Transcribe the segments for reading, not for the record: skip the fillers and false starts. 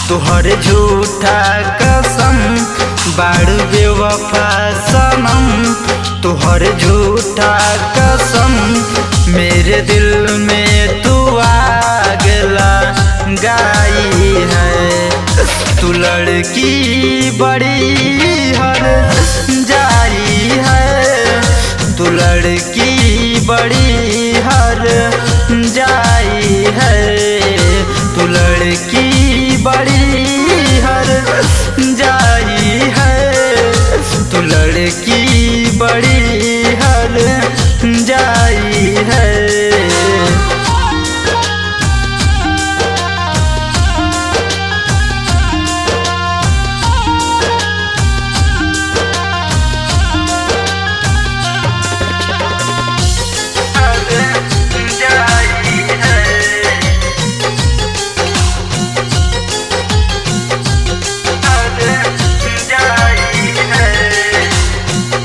तुहर झूठा कसम बाड़ू बेवफा सनम। तुहर झूठा कसम मेरे दिल में तू आग लगाई है। तू लड़की बड़ी हर जाई है। तू लड़की बड़ी हर जाई है। तू लड़की बड़ी हर जाई है। तू लड़की बड़ी हर जाई है।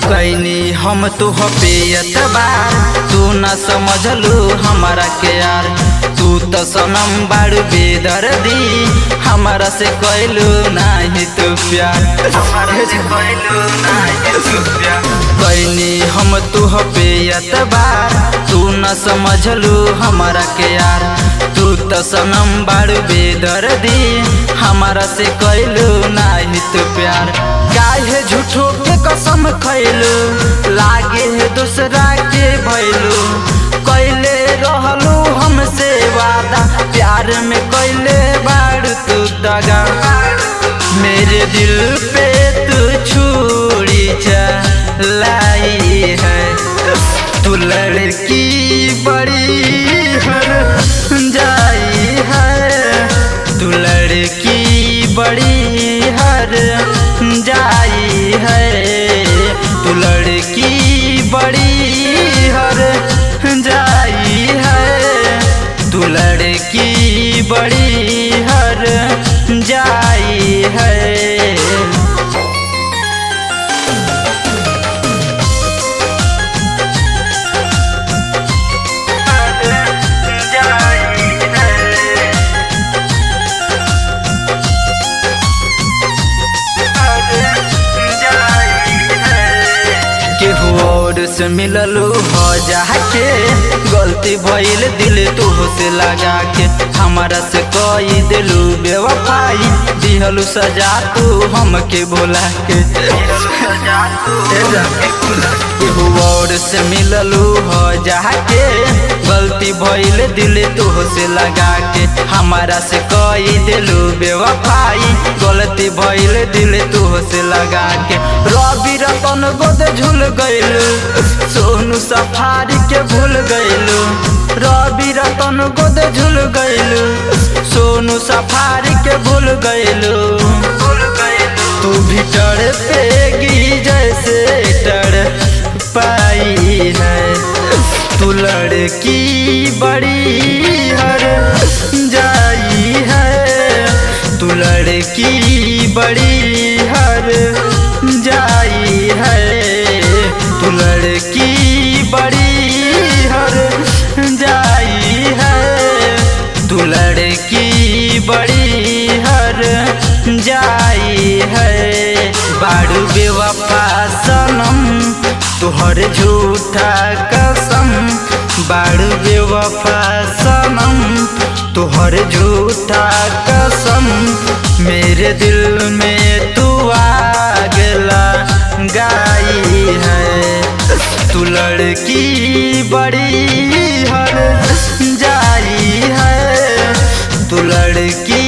कैनी हम तुह पे एतबार, तू न समझलू हमारा के यार। तू तो सनम बाड़ू बेदर्दी, हमारा से कैलू नाही तू प्यार। कैनी हम तुह पे एतबार, तू न समझलू हमारा के यार। तू तो सनम बाड़ू बेदर्दी, हमारा से कैलू नाही तू प्यार। काहे झूठो के कसम खैलू, लागे है दूसरा के भैलू। कैले रहलू हमसे वादा, प्यार में कैले बाड़ू तू दगा। मेरे दिल पे तू छुरी चलाई है। तू लड़की बड़ी हर जाई है। तू लड़की बड़ी हर जाई है। तू लड़की बड़ी हर जाई है। तू लड़की बड़ी हर जाई है। और से मिललू हो जाके, गलती भइल दिल तू से लगा के। हमारा से कोई दिलू बेवफाई, दिहलू सजा तू हमके भुला के। और से मिललू हो जाके, गलती भइल दिल तू से लगा के। हमारा से कोई दिलू बेवफाई, गलती भइल दिल तू से लगा के। रवि रतन गोद झूल गइलू, सोनू सफारी के भूल गइलू। रवि रतन गोद झूल गइलू, सोनू सफारी के भूल गइलू। तू भी टड़ पेगी जैसे टड़ पाई है। तू लड़की बड़ी हर जाई है। तू लड़की बड़ी हर जाई है। तू लड़की बड़ी हर जाई है। तू लड़की बड़ी हर जाई है। बाड़ू बेवफा सनम तुहर झूठा कसम। बाड़ू बेवफा सनम तुहर झूठा कसम मेरे दिल में तू आग लगाई है। तू लड़की बड़ी हर जाई है। तू लड़की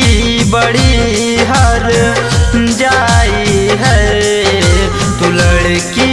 बड़ी हर जाई है। तू लड़की